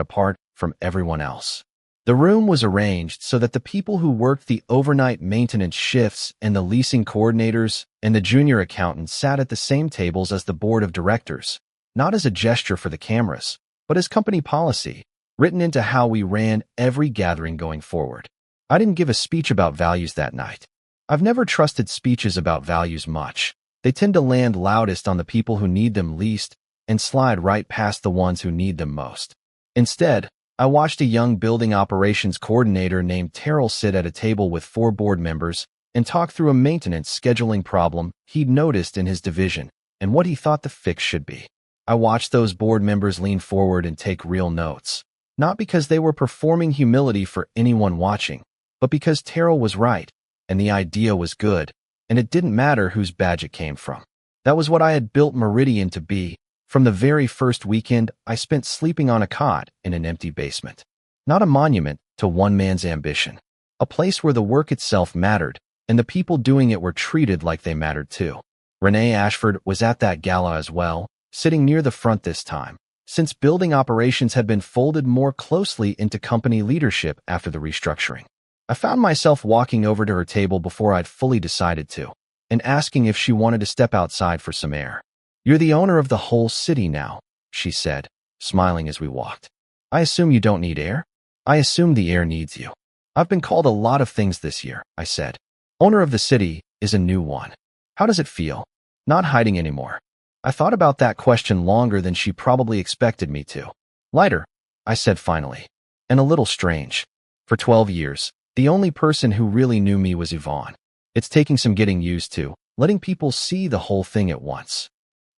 apart from everyone else. The room was arranged so that the people who worked the overnight maintenance shifts and the leasing coordinators and the junior accountants sat at the same tables as the board of directors, not as a gesture for the cameras, but as company policy, written into how we ran every gathering going forward. I didn't give a speech about values that night. I've never trusted speeches about values much. They tend to land loudest on the people who need them least and slide right past the ones who need them most. Instead, I watched a young building operations coordinator named Terrell sit at a table with 4 board members and talk through a maintenance scheduling problem he'd noticed in his division and what he thought the fix should be. I watched those board members lean forward and take real notes, not because they were performing humility for anyone watching, but because Terrell was right and the idea was good, and it didn't matter whose badge it came from. That was what I had built Meridian to be. From the very first weekend, I spent sleeping on a cot in an empty basement. Not a monument to one man's ambition. A place where the work itself mattered, and the people doing it were treated like they mattered too. Renee Ashford was at that gala as well, sitting near the front this time, since building operations had been folded more closely into company leadership after the restructuring. I found myself walking over to her table before I'd fully decided to, and asking if she wanted to step outside for some air. "You're the owner of the whole city now," she said, smiling as we walked. "I assume you don't need air?" "I assume the air needs you." "I've been called a lot of things this year," I said. "Owner of the city is a new one. How does it feel? Not hiding anymore." I thought about that question longer than she probably expected me to. "Lighter," I said finally, "and a little strange. For 12 years, the only person who really knew me was Yvonne. It's taking some getting used to, letting people see the whole thing at once."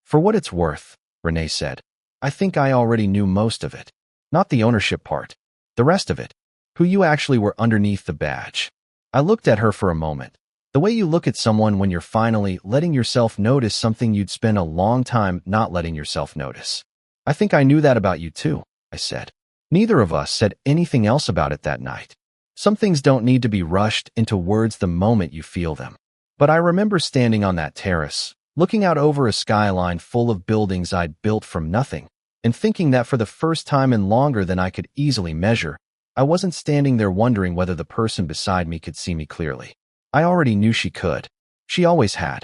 "For what it's worth," Renee said, "I think I already knew most of it. Not the ownership part. The rest of it. Who you actually were underneath the badge." I looked at her for a moment. The way you look at someone when you're finally letting yourself notice something you'd spent a long time not letting yourself notice. "I think I knew that about you too," I said. Neither of us said anything else about it that night. Some things don't need to be rushed into words the moment you feel them. But I remember standing on that terrace, looking out over a skyline full of buildings I'd built from nothing, and thinking that for the first time in longer than I could easily measure, I wasn't standing there wondering whether the person beside me could see me clearly. I already knew she could. She always had.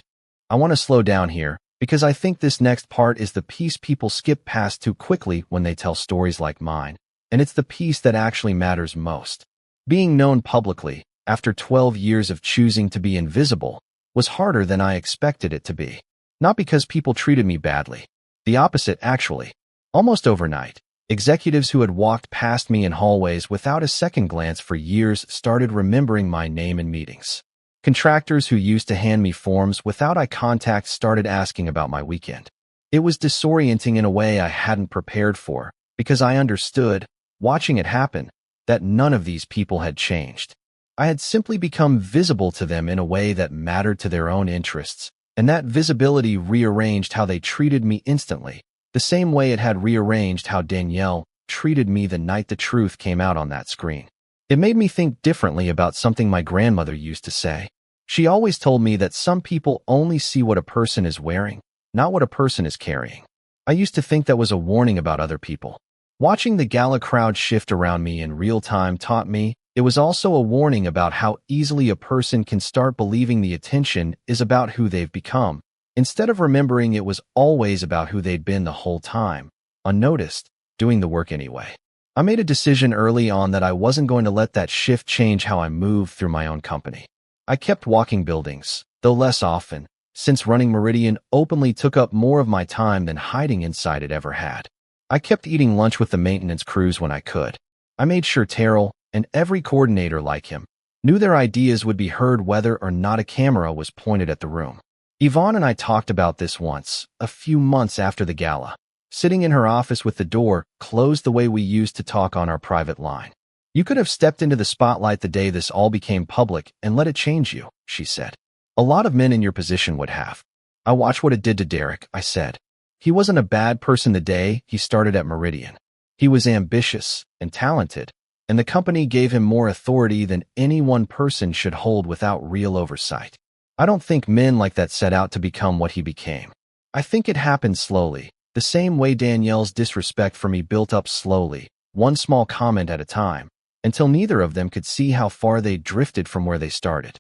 I want to slow down here, because I think this next part is the piece people skip past too quickly when they tell stories like mine, and it's the piece that actually matters most. Being known publicly, after 12 years of choosing to be invisible, was harder than I expected it to be. Not because people treated me badly. The opposite, actually. Almost overnight, executives who had walked past me in hallways without a second glance for years started remembering my name in meetings. Contractors who used to hand me forms without eye contact started asking about my weekend. It was disorienting in a way I hadn't prepared for, because I understood, watching it happen, that none of these people had changed. I had simply become visible to them in a way that mattered to their own interests, and that visibility rearranged how they treated me instantly, the same way it had rearranged how Danielle treated me the night the truth came out on that screen. It made me think differently about something my grandmother used to say. She always told me that some people only see what a person is wearing, not what a person is carrying. I used to think that was a warning about other people. Watching the gala crowd shift around me in real time taught me it was also a warning about how easily a person can start believing the attention is about who they've become, instead of remembering it was always about who they'd been the whole time, unnoticed, doing the work anyway. I made a decision early on that I wasn't going to let that shift change how I moved through my own company. I kept walking buildings, though less often, since running Meridian openly took up more of my time than hiding inside it ever had. I kept eating lunch with the maintenance crews when I could. I made sure Terrell, and every coordinator like him, knew their ideas would be heard whether or not a camera was pointed at the room. Yvonne and I talked about this once, a few months after the gala, sitting in her office with the door closed the way we used to talk on our private line. You could have stepped into the spotlight the day this all became public and let it change you, she said. A lot of men in your position would have. I watched what it did to Derek, I said. He wasn't a bad person the day he started at Meridian. He was ambitious and talented, and the company gave him more authority than any one person should hold without real oversight. I don't think men like that set out to become what he became. I think it happened slowly, the same way Danielle's disrespect for me built up slowly, one small comment at a time, until neither of them could see how far they drifted from where they started.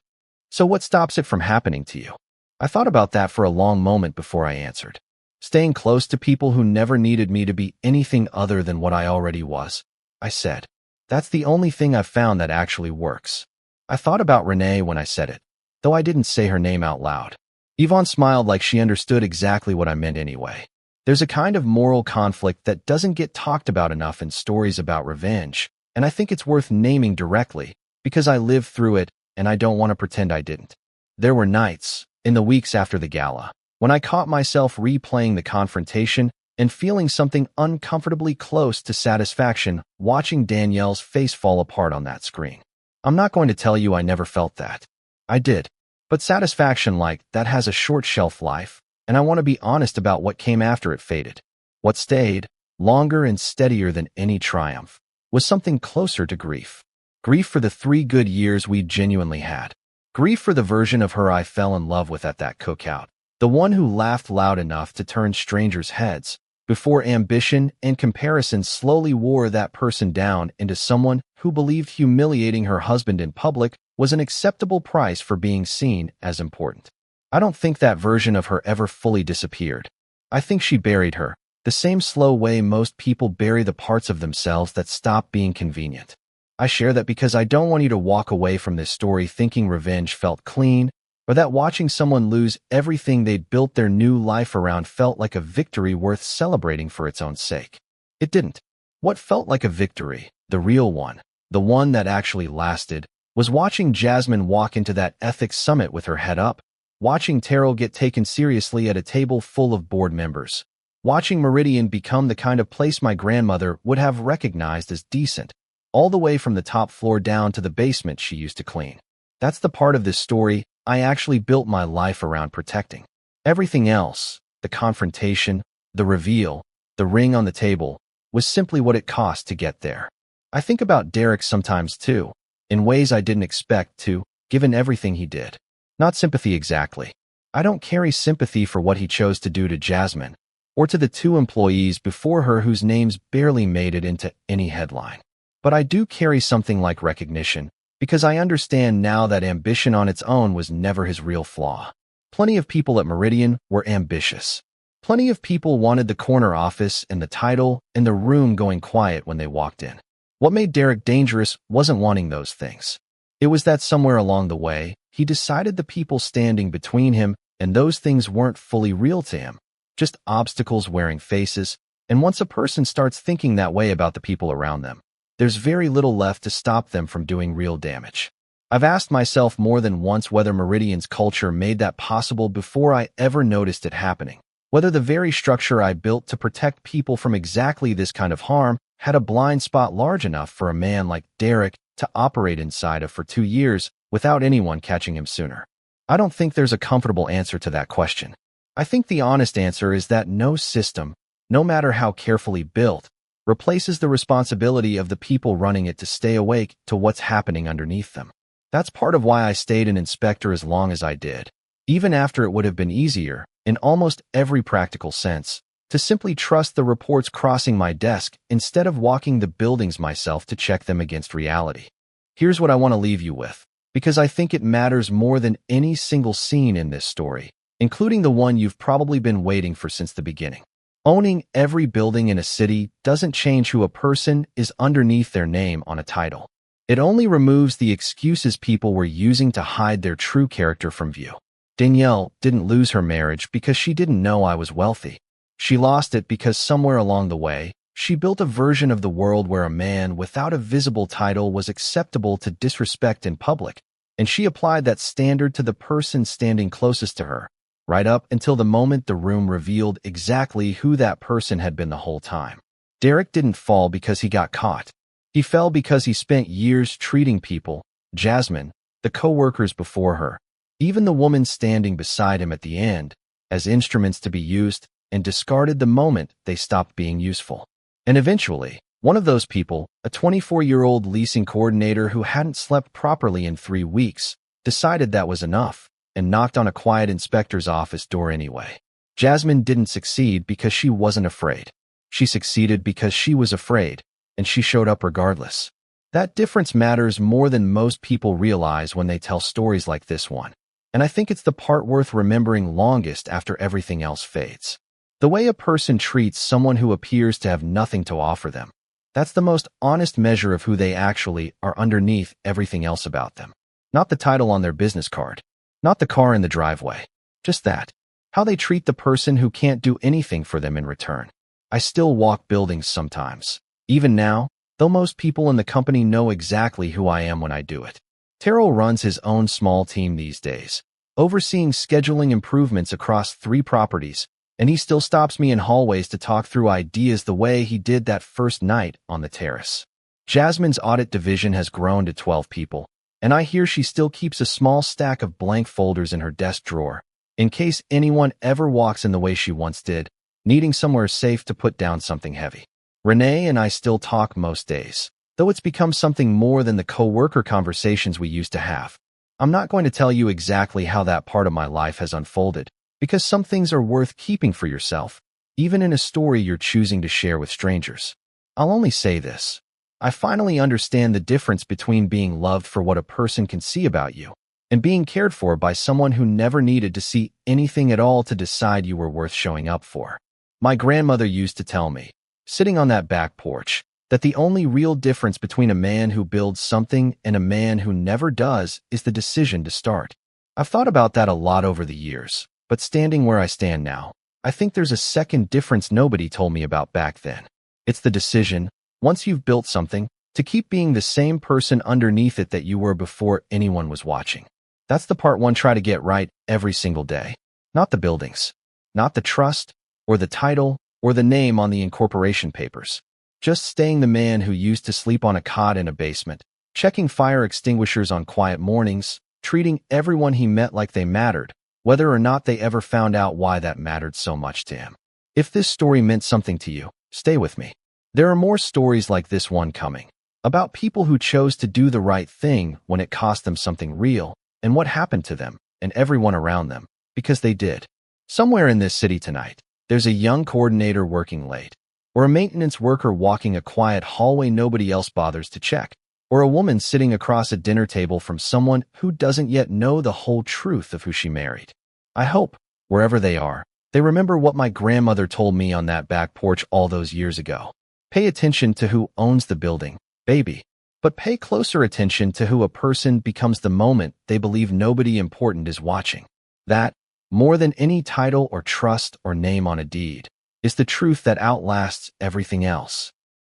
So what stops it from happening to you? I thought about that for a long moment before I answered. Staying close to people who never needed me to be anything other than what I already was, I said. That's the only thing I've found that actually works. I thought about Renee when I said it, though I didn't say her name out loud. Yvonne smiled like she understood exactly what I meant anyway. There's a kind of moral conflict that doesn't get talked about enough in stories about revenge, and I think it's worth naming directly, because I lived through it and I don't want to pretend I didn't. There were nights, in the weeks after the gala, when I caught myself replaying the confrontation and feeling something uncomfortably close to satisfaction watching Danielle's face fall apart on that screen. I'm not going to tell you I never felt that. I did. But satisfaction like that has a short shelf life, and I want to be honest about what came after it faded. What stayed, longer and steadier than any triumph, was something closer to grief. Grief for the 3 good years we genuinely had. Grief for the version of her I fell in love with at that cookout. The one who laughed loud enough to turn strangers' heads, before ambition and comparison slowly wore that person down into someone who believed humiliating her husband in public was an acceptable price for being seen as important. I don't think that version of her ever fully disappeared. I think she buried her, the same slow way most people bury the parts of themselves that stop being convenient. I share that because I don't want you to walk away from this story thinking revenge felt clean, or that watching someone lose everything they'd built their new life around felt like a victory worth celebrating for its own sake. It didn't. What felt like a victory, the real one, the one that actually lasted, was watching Jasmine walk into that ethics summit with her head up, watching Terrell get taken seriously at a table full of board members, watching Meridian become the kind of place my grandmother would have recognized as decent, all the way from the top floor down to the basement she used to clean. That's the part of this story I actually built my life around protecting. Everything else, the confrontation, the reveal, the ring on the table, was simply what it cost to get there. I think about Derek sometimes too, in ways I didn't expect to, given everything he did. Not sympathy exactly. I don't carry sympathy for what he chose to do to Jasmine, or to the 2 employees before her whose names barely made it into any headline. But I do carry something like recognition, because I understand now that ambition on its own was never his real flaw. Plenty of people at Meridian were ambitious. Plenty of people wanted the corner office and the title and the room going quiet when they walked in. What made Derek dangerous wasn't wanting those things. It was that somewhere along the way, he decided the people standing between him and those things weren't fully real to him, just obstacles wearing faces, and once a person starts thinking that way about the people around them, there's very little left to stop them from doing real damage. I've asked myself more than once whether Meridian's culture made that possible before I ever noticed it happening, whether the very structure I built to protect people from exactly this kind of harm had a blind spot large enough for a man like Derek to operate inside of for 2 years without anyone catching him sooner. I don't think there's a comfortable answer to that question. I think the honest answer is that no system, no matter how carefully built, replaces the responsibility of the people running it to stay awake to what's happening underneath them. That's part of why I stayed an inspector as long as I did, even after it would have been easier, in almost every practical sense, to simply trust the reports crossing my desk instead of walking the buildings myself to check them against reality. Here's what I want to leave you with, because I think it matters more than any single scene in this story, including the one you've probably been waiting for since the beginning. Owning every building in a city doesn't change who a person is underneath their name on a title. It only removes the excuses people were using to hide their true character from view. Danielle didn't lose her marriage because she didn't know I was wealthy. She lost it because somewhere along the way, she built a version of the world where a man without a visible title was acceptable to disrespect in public, and she applied that standard to the person standing closest to her, right up until the moment the room revealed exactly who that person had been the whole time. Derek didn't fall because he got caught. He fell because he spent years treating people, Jasmine, the co-workers before her, even the woman standing beside him at the end, as instruments to be used and discarded the moment they stopped being useful. And eventually, one of those people, a 24-year-old leasing coordinator who hadn't slept properly in 3 weeks, decided that was enough and knocked on a quiet inspector's office door anyway. Jasmine didn't succeed because she wasn't afraid. She succeeded because she was afraid, and she showed up regardless. That difference matters more than most people realize when they tell stories like this one. And I think it's the part worth remembering longest after everything else fades. The way a person treats someone who appears to have nothing to offer them. That's the most honest measure of who they actually are underneath everything else about them. Not the title on their business card. Not the car in the driveway. Just that. How they treat the person who can't do anything for them in return. I still walk buildings sometimes. Even now, though most people in the company know exactly who I am when I do it. Terrell runs his own small team these days, overseeing scheduling improvements across 3 properties, and he still stops me in hallways to talk through ideas the way he did that first night on the terrace. Jasmine's audit division has grown to 12 people, and I hear she still keeps a small stack of blank folders in her desk drawer, in case anyone ever walks in the way she once did, needing somewhere safe to put down something heavy. Renee and I still talk most days, though it's become something more than the co-worker conversations we used to have. I'm not going to tell you exactly how that part of my life has unfolded, because some things are worth keeping for yourself, even in a story you're choosing to share with strangers. I'll only say this. I finally understand the difference between being loved for what a person can see about you and being cared for by someone who never needed to see anything at all to decide you were worth showing up for. My grandmother used to tell me, sitting on that back porch, that the only real difference between a man who builds something and a man who never does is the decision to start. I've thought about that a lot over the years, but standing where I stand now, I think there's a second difference nobody told me about back then. It's the decision, once you've built something, to keep being the same person underneath it that you were before anyone was watching. That's the part one try to get right every single day. Not the buildings, not the trust, or the title, or the name on the incorporation papers. Just staying the man who used to sleep on a cot in a basement, checking fire extinguishers on quiet mornings, treating everyone he met like they mattered, whether or not they ever found out why that mattered so much to him. If this story meant something to you, stay with me. There are more stories like this one coming, about people who chose to do the right thing when it cost them something real, and what happened to them and everyone around them, because they did. Somewhere in this city tonight, there's a young coordinator working late, or a maintenance worker walking a quiet hallway nobody else bothers to check, or a woman sitting across a dinner table from someone who doesn't yet know the whole truth of who she married. I hope, wherever they are, they remember what my grandmother told me on that back porch all those years ago. Pay attention to who owns the building, baby, but pay closer attention to who a person becomes the moment they believe nobody important is watching. That, more than any title or trust or name on a deed, is the truth that outlasts everything else.